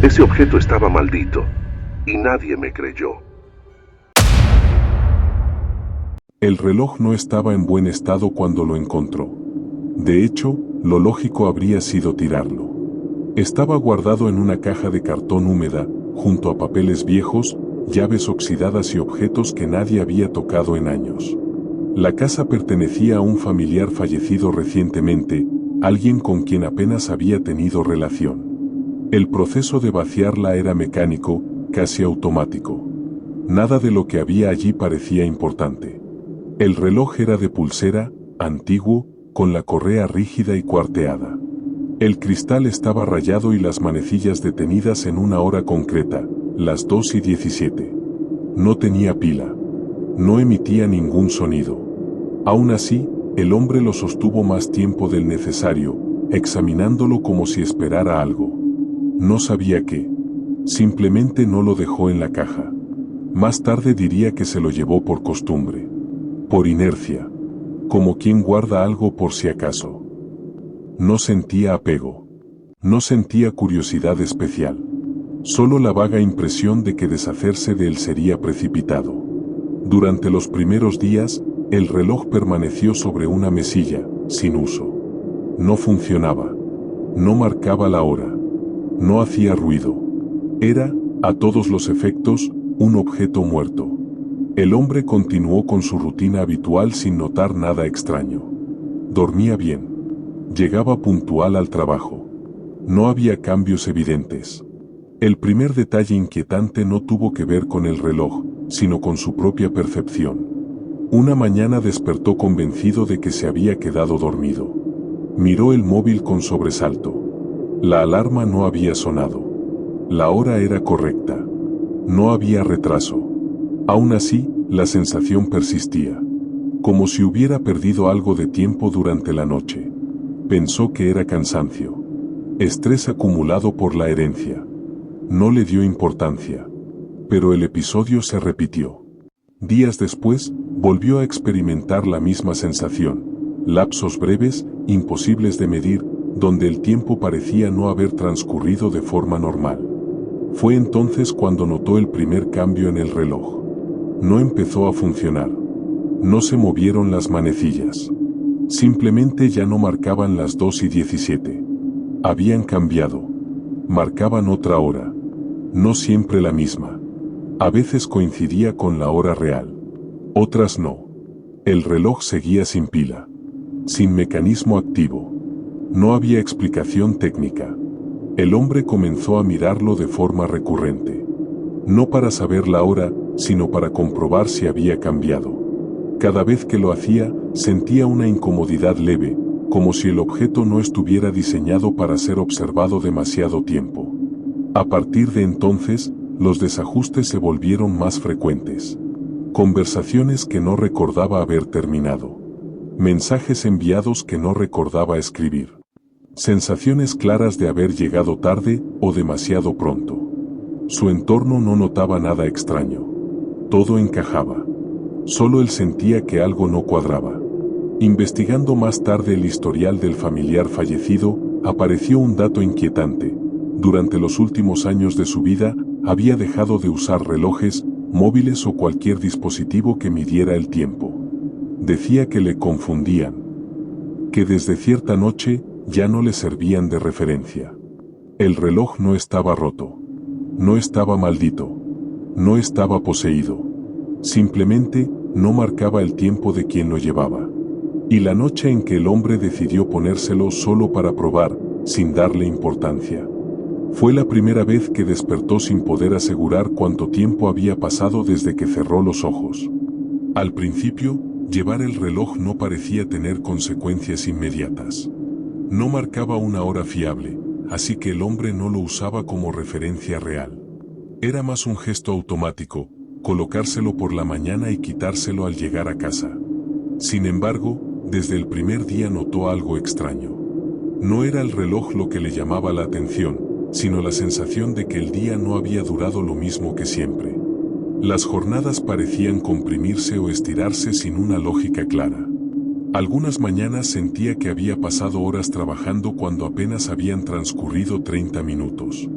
Ese objeto estaba maldito y nadie me creyó. El reloj no estaba en buen estado cuando lo encontró. De hecho, lo lógico habría sido tirarlo. Estaba guardado en una caja de cartón húmeda, junto a papeles viejos, llaves oxidadas y objetos que nadie había tocado en años. La casa pertenecía a un familiar fallecido recientemente, alguien con quien apenas había tenido relación. El proceso de vaciarla era mecánico, casi automático. Nada de lo que había allí parecía importante. El reloj era de pulsera, antiguo, con la correa rígida y cuarteada. El cristal estaba rayado y las manecillas detenidas en una hora concreta, las 2:17. No tenía pila. No emitía ningún sonido. Aún así, el hombre lo sostuvo más tiempo del necesario, examinándolo como si esperara algo. No sabía qué. Simplemente no lo dejó en la caja. Más tarde diría que se lo llevó por costumbre. Por inercia. Como quien guarda algo por si acaso. No sentía apego. No sentía curiosidad especial. Solo la vaga impresión de que deshacerse de él sería precipitado. Durante los primeros días, el reloj permaneció sobre una mesilla, sin uso. No funcionaba. No marcaba la hora. No hacía ruido. Era, a todos los efectos, un objeto muerto. El hombre continuó con su rutina habitual sin notar nada extraño. Dormía bien. Llegaba puntual al trabajo. No había cambios evidentes. El primer detalle inquietante no tuvo que ver con el reloj, sino con su propia percepción. Una mañana despertó convencido de que se había quedado dormido. Miró el móvil con sobresalto. La alarma no había sonado. La hora era correcta. No había retraso. Aún así, la sensación persistía. Como si hubiera perdido algo de tiempo durante la noche. Pensó que era cansancio. Estrés acumulado por la herencia. No le dio importancia. Pero el episodio se repitió. Días después, volvió a experimentar la misma sensación. Lapsos breves, imposibles de medir, donde el tiempo parecía no haber transcurrido de forma normal. Fue entonces cuando notó el primer cambio en el reloj. No empezó a funcionar. No se movieron las manecillas. Simplemente ya no marcaban las 2:17. Habían cambiado. Marcaban otra hora. No siempre la misma. A veces coincidía con la hora real. Otras no. El reloj seguía sin pila. Sin mecanismo activo. No había explicación técnica. El hombre comenzó a mirarlo de forma recurrente. No para saber la hora, sino para comprobar si había cambiado. Cada vez que lo hacía, sentía una incomodidad leve, como si el objeto no estuviera diseñado para ser observado demasiado tiempo. A partir de entonces, los desajustes se volvieron más frecuentes. Conversaciones que no recordaba haber terminado. Mensajes enviados que no recordaba escribir. Sensaciones claras de haber llegado tarde o demasiado pronto. Su entorno no notaba nada extraño. Todo encajaba. Solo él sentía que algo no cuadraba. Investigando más tarde el historial del familiar fallecido, apareció un dato inquietante. Durante los últimos años de su vida, había dejado de usar relojes, móviles o cualquier dispositivo que midiera el tiempo. Decía que le confundían. Que desde cierta noche, ya no le servían de referencia. El reloj no estaba roto. No estaba maldito. No estaba poseído. Simplemente, no marcaba el tiempo de quien lo llevaba. Y la noche en que el hombre decidió ponérselo solo para probar, sin darle importancia. Fue la primera vez que despertó sin poder asegurar cuánto tiempo había pasado desde que cerró los ojos. Al principio, llevar el reloj no parecía tener consecuencias inmediatas. No marcaba una hora fiable, así que el hombre no lo usaba como referencia real. Era más un gesto automático, colocárselo por la mañana y quitárselo al llegar a casa. Sin embargo, desde el primer día notó algo extraño. No era el reloj lo que le llamaba la atención, sino la sensación de que el día no había durado lo mismo que siempre. Las jornadas parecían comprimirse o estirarse sin una lógica clara. Algunas mañanas sentía que había pasado horas trabajando cuando apenas habían transcurrido 30 minutos.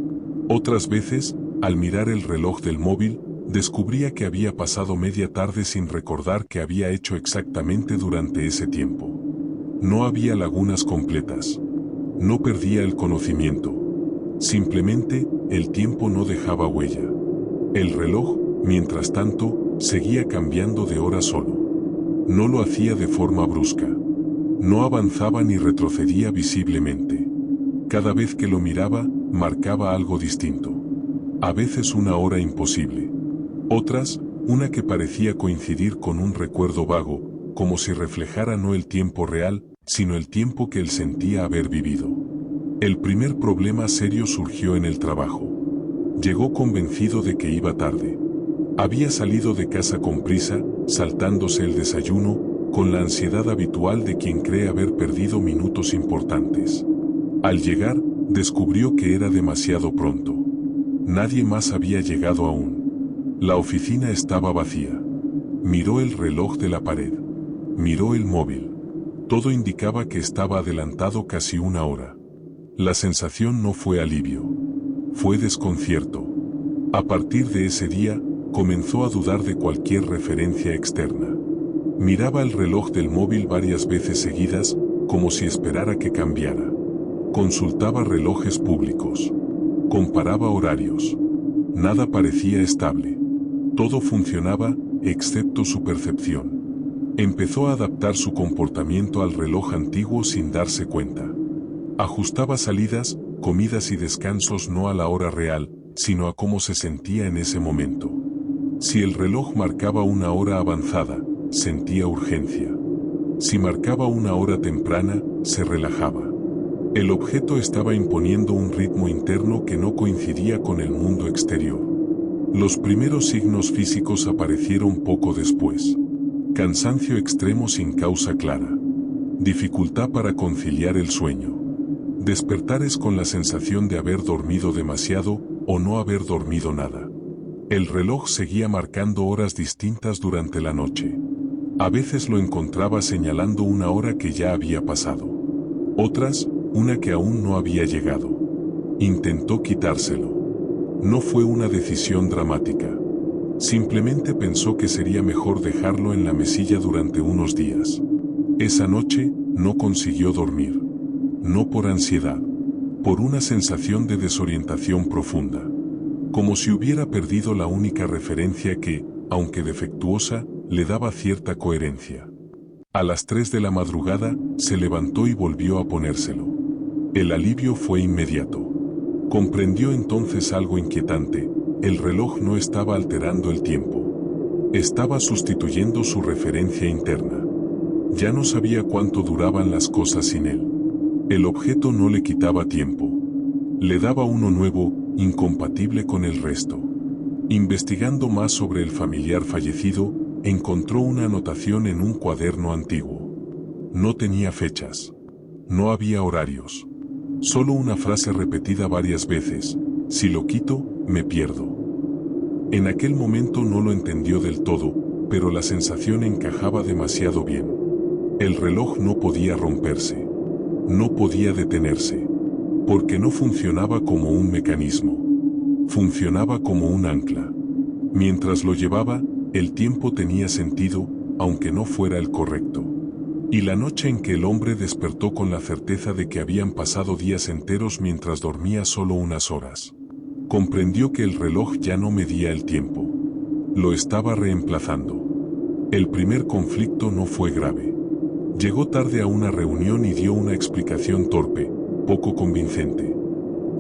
Otras veces, al mirar el reloj del móvil, descubría que había pasado media tarde sin recordar qué había hecho exactamente durante ese tiempo. No había lagunas completas. No perdía el conocimiento. Simplemente, el tiempo no dejaba huella. El reloj, mientras tanto, seguía cambiando de hora solo. No lo hacía de forma brusca. No avanzaba ni retrocedía visiblemente. Cada vez que lo miraba, marcaba algo distinto. A veces una hora imposible. Otras, una que parecía coincidir con un recuerdo vago, como si reflejara no el tiempo real, sino el tiempo que él sentía haber vivido. El primer problema serio surgió en el trabajo. Llegó convencido de que iba tarde. Había salido de casa con prisa, saltándose el desayuno, con la ansiedad habitual de quien cree haber perdido minutos importantes. Al llegar, descubrió que era demasiado pronto. Nadie más había llegado aún. La oficina estaba vacía. Miró el reloj de la pared. Miró el móvil. Todo indicaba que estaba adelantado casi una hora. La sensación no fue alivio. Fue desconcierto. A partir de ese día, comenzó a dudar de cualquier referencia externa. Miraba el reloj del móvil varias veces seguidas, como si esperara que cambiara. Consultaba relojes públicos. Comparaba horarios. Nada parecía estable. Todo funcionaba, excepto su percepción. Empezó a adaptar su comportamiento al reloj antiguo sin darse cuenta. Ajustaba salidas, comidas y descansos no a la hora real, sino a cómo se sentía en ese momento. Si el reloj marcaba una hora avanzada, sentía urgencia. Si marcaba una hora temprana, se relajaba. El objeto estaba imponiendo un ritmo interno que no coincidía con el mundo exterior. Los primeros signos físicos aparecieron poco después. Cansancio extremo sin causa clara. Dificultad para conciliar el sueño. Despertares con la sensación de haber dormido demasiado o no haber dormido nada. El reloj seguía marcando horas distintas durante la noche. A veces lo encontraba señalando una hora que ya había pasado. Otras, una que aún no había llegado. Intentó quitárselo. No fue una decisión dramática. Simplemente pensó que sería mejor dejarlo en la mesilla durante unos días. Esa noche, no consiguió dormir. No por ansiedad. Por una sensación de desorientación profunda. Como si hubiera perdido la única referencia que, aunque defectuosa, le daba cierta coherencia. A las 3 de la madrugada, se levantó y volvió a ponérselo. El alivio fue inmediato. Comprendió entonces algo inquietante: el reloj no estaba alterando el tiempo. Estaba sustituyendo su referencia interna. Ya no sabía cuánto duraban las cosas sin él. El objeto no le quitaba tiempo. Le daba uno nuevo, incompatible con el resto. Investigando más sobre el familiar fallecido, encontró una anotación en un cuaderno antiguo. No tenía fechas. No había horarios. Solo una frase repetida varias veces: si lo quito, me pierdo. En aquel momento no lo entendió del todo, pero la sensación encajaba demasiado bien. El reloj no podía romperse. No podía detenerse. Porque no funcionaba como un mecanismo. Funcionaba como un ancla. Mientras lo llevaba, el tiempo tenía sentido, aunque no fuera el correcto. Y la noche en que el hombre despertó con la certeza de que habían pasado días enteros mientras dormía solo unas horas, comprendió que el reloj ya no medía el tiempo. Lo estaba reemplazando. El primer conflicto no fue grave. Llegó tarde a una reunión y dio una explicación torpe, poco convincente.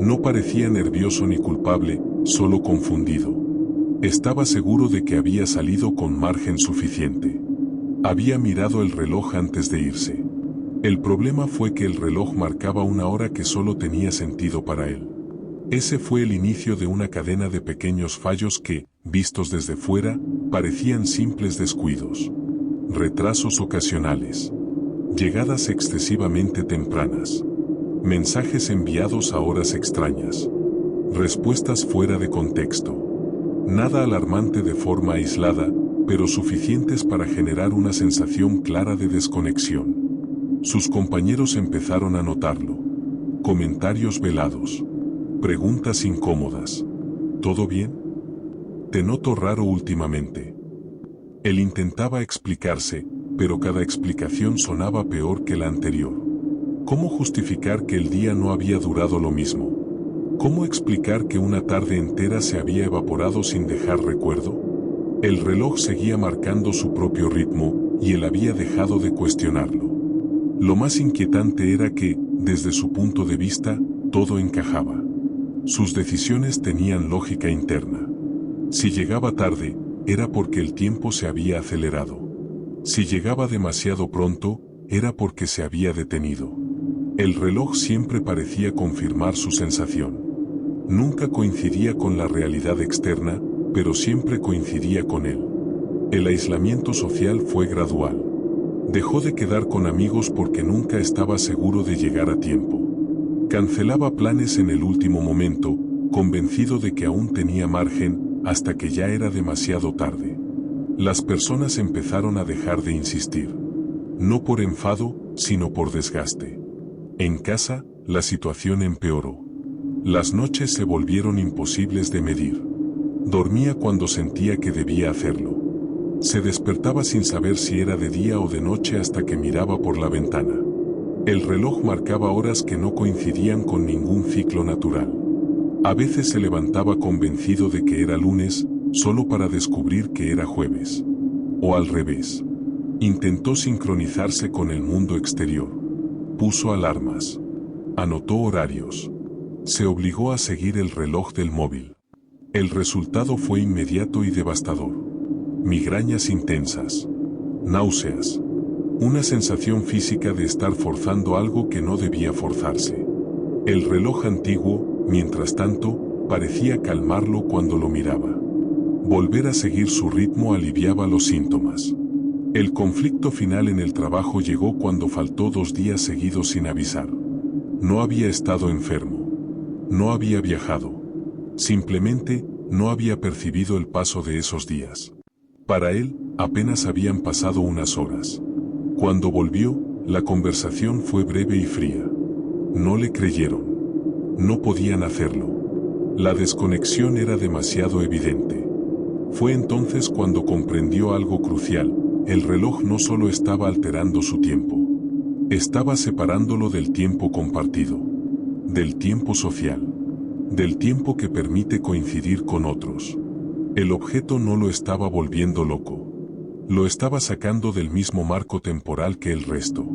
No parecía nervioso ni culpable, solo confundido. Estaba seguro de que había salido con margen suficiente. Había mirado el reloj antes de irse. El problema fue que el reloj marcaba una hora que solo tenía sentido para él. Ese fue el inicio de una cadena de pequeños fallos que, vistos desde fuera, parecían simples descuidos. Retrasos ocasionales. Llegadas excesivamente tempranas. Mensajes enviados a horas extrañas. Respuestas fuera de contexto. Nada alarmante de forma aislada, pero suficientes para generar una sensación clara de desconexión. Sus compañeros empezaron a notarlo. Comentarios velados. Preguntas incómodas. ¿Todo bien? Te noto raro últimamente. Él intentaba explicarse, pero cada explicación sonaba peor que la anterior. ¿Cómo justificar que el día no había durado lo mismo? ¿Cómo explicar que una tarde entera se había evaporado sin dejar recuerdo? El reloj seguía marcando su propio ritmo, y él había dejado de cuestionarlo. Lo más inquietante era que, desde su punto de vista, todo encajaba. Sus decisiones tenían lógica interna. Si llegaba tarde, era porque el tiempo se había acelerado. Si llegaba demasiado pronto, era porque se había detenido. El reloj siempre parecía confirmar su sensación. Nunca coincidía con la realidad externa, pero siempre coincidía con él. El aislamiento social fue gradual. Dejó de quedar con amigos porque nunca estaba seguro de llegar a tiempo. Cancelaba planes en el último momento, convencido de que aún tenía margen, hasta que ya era demasiado tarde. Las personas empezaron a dejar de insistir. No por enfado, sino por desgaste. En casa, la situación empeoró. Las noches se volvieron imposibles de medir. Dormía cuando sentía que debía hacerlo. Se despertaba sin saber si era de día o de noche hasta que miraba por la ventana. El reloj marcaba horas que no coincidían con ningún ciclo natural. A veces se levantaba convencido de que era lunes, solo para descubrir que era jueves. O al revés. Intentó sincronizarse con el mundo exterior. Puso alarmas. Anotó horarios. Se obligó a seguir el reloj del móvil. El resultado fue inmediato y devastador. Migrañas intensas. Náuseas. Una sensación física de estar forzando algo que no debía forzarse. El reloj antiguo, mientras tanto, parecía calmarlo cuando lo miraba. Volver a seguir su ritmo aliviaba los síntomas. El conflicto final en el trabajo llegó cuando faltó 2 días seguidos sin avisar. No había estado enfermo. No había viajado. Simplemente, no había percibido el paso de esos días. Para él, apenas habían pasado unas horas. Cuando volvió, la conversación fue breve y fría. No le creyeron. No podían hacerlo. La desconexión era demasiado evidente. Fue entonces cuando comprendió algo crucial: el reloj no solo estaba alterando su tiempo. Estaba separándolo del tiempo compartido. Del tiempo social. Del tiempo que permite coincidir con otros. El objeto no lo estaba volviendo loco. Lo estaba sacando del mismo marco temporal que el resto.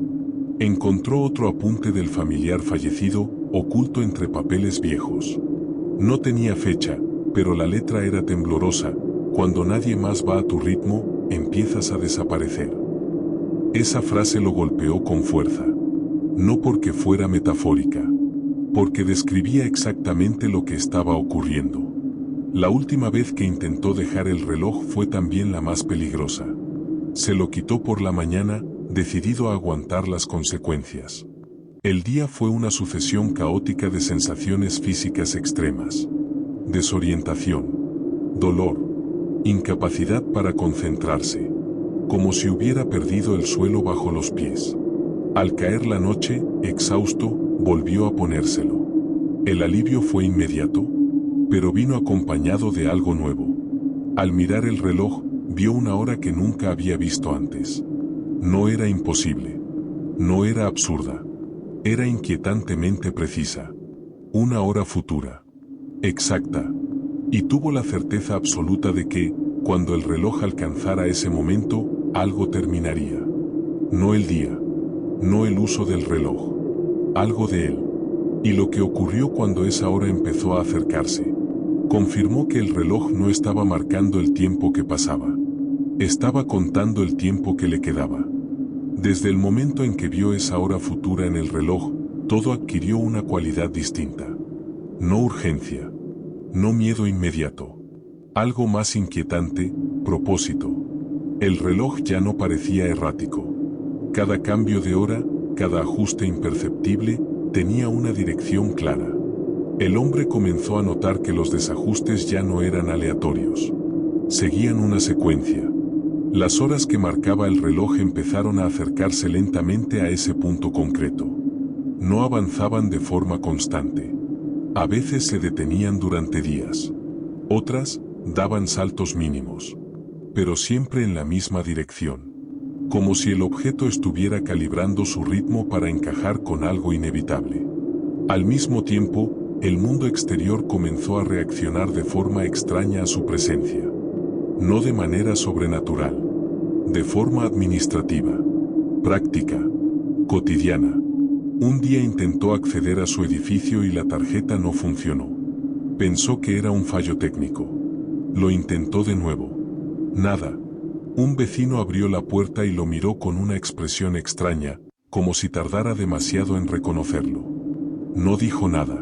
Encontró otro apunte del familiar fallecido, oculto entre papeles viejos. No tenía fecha, pero la letra era temblorosa: cuando nadie más va a tu ritmo, empiezas a desaparecer. Esa frase lo golpeó con fuerza. No porque fuera metafórica. Porque describía exactamente lo que estaba ocurriendo. La última vez que intentó dejar el reloj fue también la más peligrosa. Se lo quitó por la mañana, decidido a aguantar las consecuencias. El día fue una sucesión caótica de sensaciones físicas extremas. Desorientación. Dolor. Incapacidad para concentrarse. Como si hubiera perdido el suelo bajo los pies. Al caer la noche, exhausto, volvió a ponérselo. El alivio fue inmediato, pero vino acompañado de algo nuevo. Al mirar el reloj, vio una hora que nunca había visto antes. No era imposible. No era absurda. Era inquietantemente precisa. Una hora futura. Exacta. Y tuvo la certeza absoluta de que, cuando el reloj alcanzara ese momento, algo terminaría. No el día. No el uso del reloj. Algo de él. Y lo que ocurrió cuando esa hora empezó a acercarse. Confirmó que el reloj no estaba marcando el tiempo que pasaba. Estaba contando el tiempo que le quedaba. Desde el momento en que vio esa hora futura en el reloj, todo adquirió una cualidad distinta. No urgencia. No miedo inmediato. Algo más inquietante: propósito. El reloj ya no parecía errático. Cada cambio de hora, cada ajuste imperceptible, tenía una dirección clara. El hombre comenzó a notar que los desajustes ya no eran aleatorios. Seguían una secuencia. Las horas que marcaba el reloj empezaron a acercarse lentamente a ese punto concreto. No avanzaban de forma constante. A veces se detenían durante días. Otras, daban saltos mínimos. Pero siempre en la misma dirección. Como si el objeto estuviera calibrando su ritmo para encajar con algo inevitable. Al mismo tiempo, el mundo exterior comenzó a reaccionar de forma extraña a su presencia. No de manera sobrenatural. De forma administrativa. Práctica. Cotidiana. Un día intentó acceder a su edificio y la tarjeta no funcionó. Pensó que era un fallo técnico. Lo intentó de nuevo. Nada. Un vecino abrió la puerta y lo miró con una expresión extraña, como si tardara demasiado en reconocerlo. No dijo nada.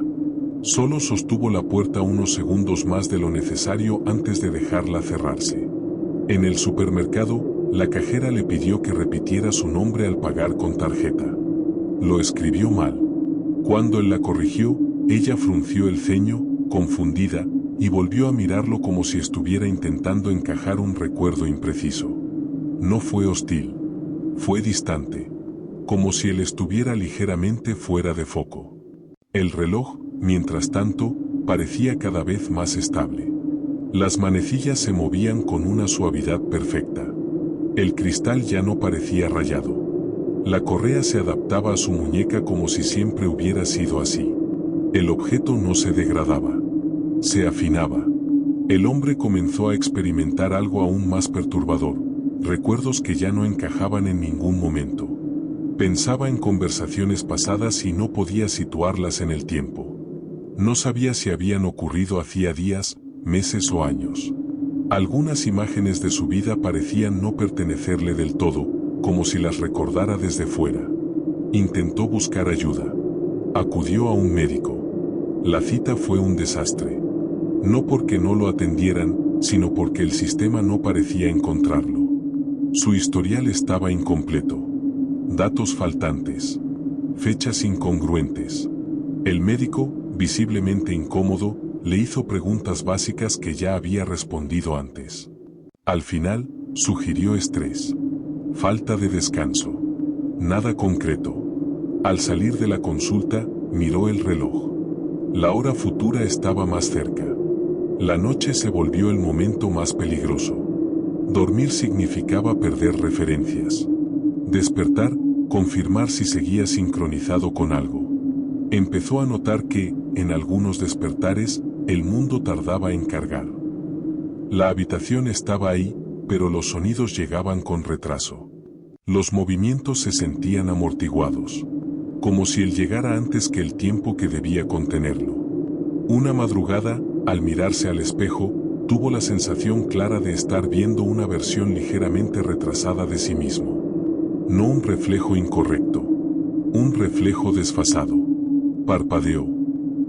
Solo sostuvo la puerta unos segundos más de lo necesario antes de dejarla cerrarse. En el supermercado, la cajera le pidió que repitiera su nombre al pagar con tarjeta. Lo escribió mal. Cuando él la corrigió, ella frunció el ceño, confundida, y volvió a mirarlo como si estuviera intentando encajar un recuerdo impreciso. No fue hostil. Fue distante. Como si él estuviera ligeramente fuera de foco. El reloj, mientras tanto, parecía cada vez más estable. Las manecillas se movían con una suavidad perfecta. El cristal ya no parecía rayado. La correa se adaptaba a su muñeca como si siempre hubiera sido así. El objeto no se degradaba. Se afinaba. El hombre comenzó a experimentar algo aún más perturbador, recuerdos que ya no encajaban en ningún momento. Pensaba en conversaciones pasadas y no podía situarlas en el tiempo. No sabía si habían ocurrido hacía días, meses o años. Algunas imágenes de su vida parecían no pertenecerle del todo, como si las recordara desde fuera. Intentó buscar ayuda. Acudió a un médico. La cita fue un desastre. No porque no lo atendieran, sino porque el sistema no parecía encontrarlo. Su historial estaba incompleto. Datos faltantes. Fechas incongruentes. El médico, visiblemente incómodo, le hizo preguntas básicas que ya había respondido antes. Al final, sugirió estrés. Falta de descanso. Nada concreto. Al salir de la consulta, miró el reloj. La hora futura estaba más cerca. La noche se volvió el momento más peligroso. Dormir significaba perder referencias. Despertar, confirmar si seguía sincronizado con algo. Empezó a notar que, en algunos despertares, el mundo tardaba en cargar. La habitación estaba ahí, pero los sonidos llegaban con retraso. Los movimientos se sentían amortiguados. Como si él llegara antes que el tiempo que debía contenerlo. Una madrugada, al mirarse al espejo, tuvo la sensación clara de estar viendo una versión ligeramente retrasada de sí mismo. No un reflejo incorrecto. Un reflejo desfasado. Parpadeó.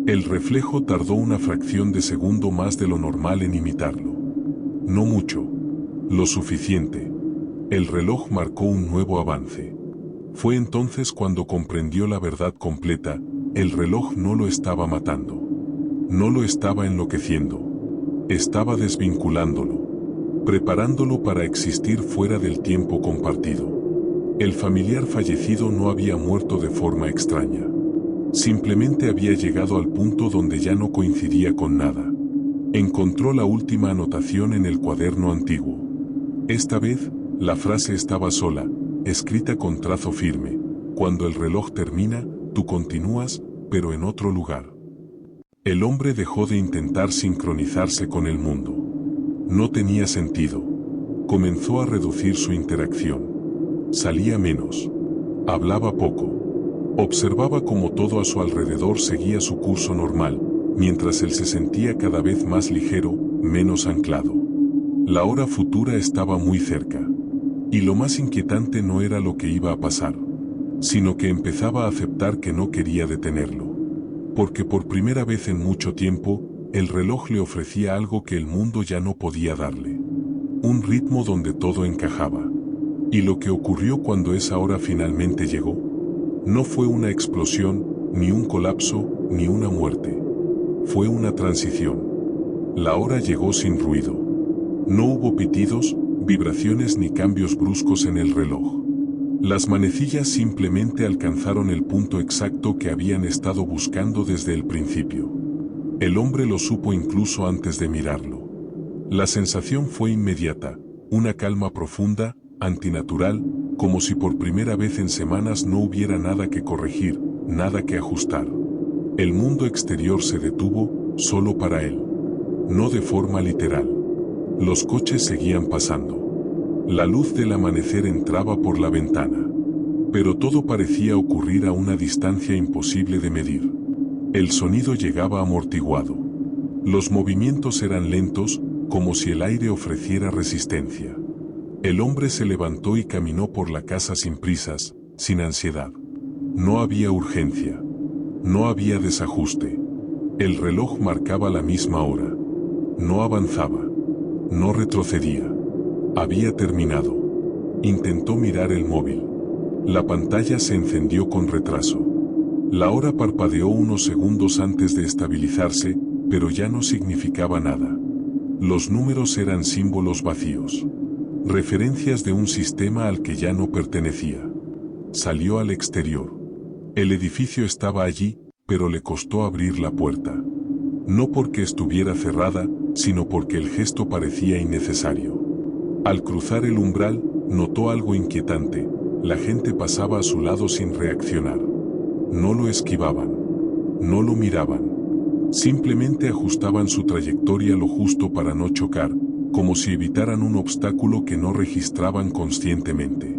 El reflejo tardó una fracción de segundo más de lo normal en imitarlo. No mucho. Lo suficiente. El reloj marcó un nuevo avance. Fue entonces cuando comprendió la verdad completa: el reloj no lo estaba matando. No lo estaba enloqueciendo. Estaba desvinculándolo. Preparándolo para existir fuera del tiempo compartido. El familiar fallecido no había muerto de forma extraña. Simplemente había llegado al punto donde ya no coincidía con nada. Encontró la última anotación en el cuaderno antiguo. Esta vez, la frase estaba sola, escrita con trazo firme: cuando el reloj termina, tú continúas, pero en otro lugar. El hombre dejó de intentar sincronizarse con el mundo. No tenía sentido. Comenzó a reducir su interacción. Salía menos. Hablaba poco. Observaba cómo todo a su alrededor seguía su curso normal, mientras él se sentía cada vez más ligero, menos anclado. La hora futura estaba muy cerca. Y lo más inquietante no era lo que iba a pasar, sino que empezaba a aceptar que no quería detenerlo. Porque por primera vez en mucho tiempo, el reloj le ofrecía algo que el mundo ya no podía darle. Un ritmo donde todo encajaba. Y lo que ocurrió cuando esa hora finalmente llegó, no fue una explosión, ni un colapso, ni una muerte. Fue una transición. La hora llegó sin ruido. No hubo pitidos, vibraciones ni cambios bruscos en el reloj. Las manecillas simplemente alcanzaron el punto exacto que habían estado buscando desde el principio. El hombre lo supo incluso antes de mirarlo. La sensación fue inmediata, una calma profunda, antinatural, como si por primera vez en semanas no hubiera nada que corregir, nada que ajustar. El mundo exterior se detuvo, solo para él. No de forma literal. Los coches seguían pasando. La luz del amanecer entraba por la ventana. Pero todo parecía ocurrir a una distancia imposible de medir. El sonido llegaba amortiguado. Los movimientos eran lentos, como si el aire ofreciera resistencia. El hombre se levantó y caminó por la casa sin prisas, sin ansiedad. No había urgencia. No había desajuste. El reloj marcaba la misma hora. No avanzaba. No retrocedía. Había terminado. Intentó mirar el móvil. La pantalla se encendió con retraso. La hora parpadeó unos segundos antes de estabilizarse, pero ya no significaba nada. Los números eran símbolos vacíos. Referencias de un sistema al que ya no pertenecía. Salió al exterior. El edificio estaba allí, pero le costó abrir la puerta. No porque estuviera cerrada, sino porque el gesto parecía innecesario. Al cruzar el umbral, notó algo inquietante. La gente pasaba a su lado sin reaccionar. No lo esquivaban. No lo miraban. Simplemente ajustaban su trayectoria lo justo para no chocar, como si evitaran un obstáculo que no registraban conscientemente.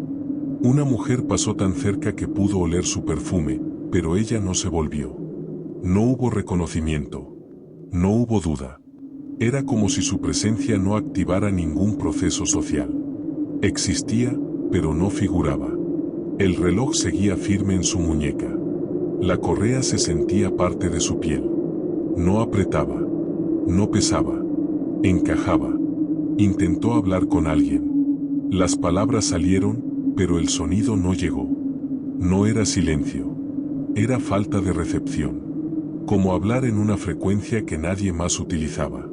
Una mujer pasó tan cerca que pudo oler su perfume, pero ella no se volvió. No hubo reconocimiento. No hubo duda. Era como si su presencia no activara ningún proceso social. Existía, pero no figuraba. El reloj seguía firme en su muñeca. La correa se sentía parte de su piel. No apretaba. No pesaba. Encajaba. Intentó hablar con alguien. Las palabras salieron, pero el sonido no llegó. No era silencio. Era falta de recepción. Como hablar en una frecuencia que nadie más utilizaba.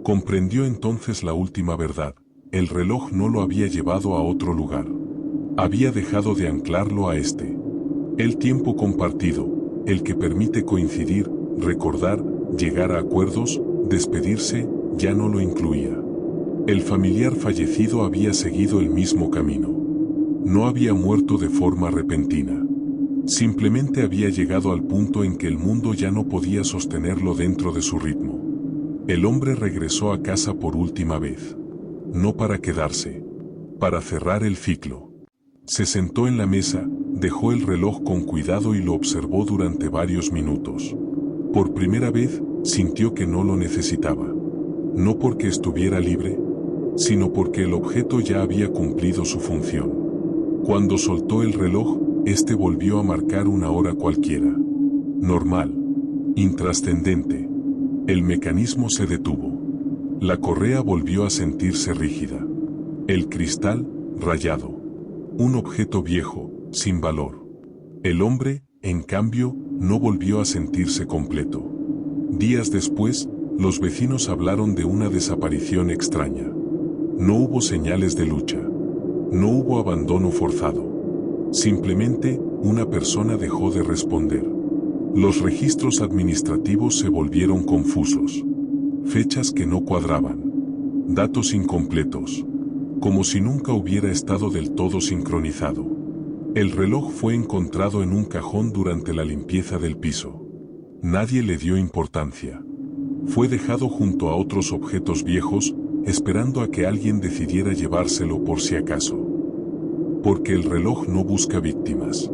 Comprendió entonces la última verdad. El reloj no lo había llevado a otro lugar. Había dejado de anclarlo a este. El tiempo compartido, el que permite coincidir, recordar, llegar a acuerdos, despedirse, ya no lo incluía. El familiar fallecido había seguido el mismo camino. No había muerto de forma repentina. Simplemente había llegado al punto en que el mundo ya no podía sostenerlo dentro de su ritmo. El hombre regresó a casa por última vez. No para quedarse. Para cerrar el ciclo. Se sentó en la mesa, dejó el reloj con cuidado y lo observó durante varios minutos. Por primera vez, sintió que no lo necesitaba. No porque estuviera libre, sino porque el objeto ya había cumplido su función. Cuando soltó el reloj, este volvió a marcar una hora cualquiera. Normal. Intrascendente. El mecanismo se detuvo. La correa volvió a sentirse rígida. El cristal, rayado. Un objeto viejo, sin valor. El hombre, en cambio, no volvió a sentirse completo. Días después, los vecinos hablaron de una desaparición extraña. No hubo señales de lucha. No hubo abandono forzado. Simplemente, una persona dejó de responder. Los registros administrativos se volvieron confusos. Fechas que no cuadraban. Datos incompletos. Como si nunca hubiera estado del todo sincronizado. El reloj fue encontrado en un cajón durante la limpieza del piso. Nadie le dio importancia. Fue dejado junto a otros objetos viejos, esperando a que alguien decidiera llevárselo por si acaso. Porque el reloj no busca víctimas.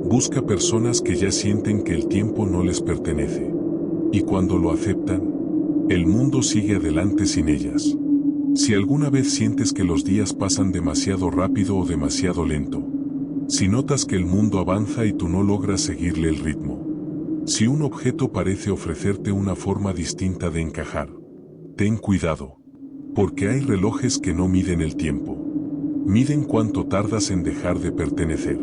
Busca personas que ya sienten que el tiempo no les pertenece. Y cuando lo aceptan, el mundo sigue adelante sin ellas. Si alguna vez sientes que los días pasan demasiado rápido o demasiado lento. Si notas que el mundo avanza y tú no logras seguirle el ritmo. Si un objeto parece ofrecerte una forma distinta de encajar. Ten cuidado. Porque hay relojes que no miden el tiempo. Miden cuánto tardas en dejar de pertenecer.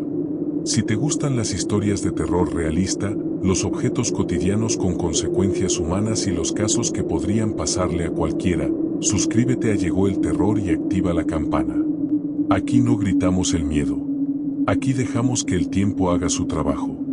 Si te gustan las historias de terror realista, los objetos cotidianos con consecuencias humanas y los casos que podrían pasarle a cualquiera, suscríbete a Llegó el Terror y activa la campana. Aquí no gritamos el miedo. Aquí dejamos que el tiempo haga su trabajo.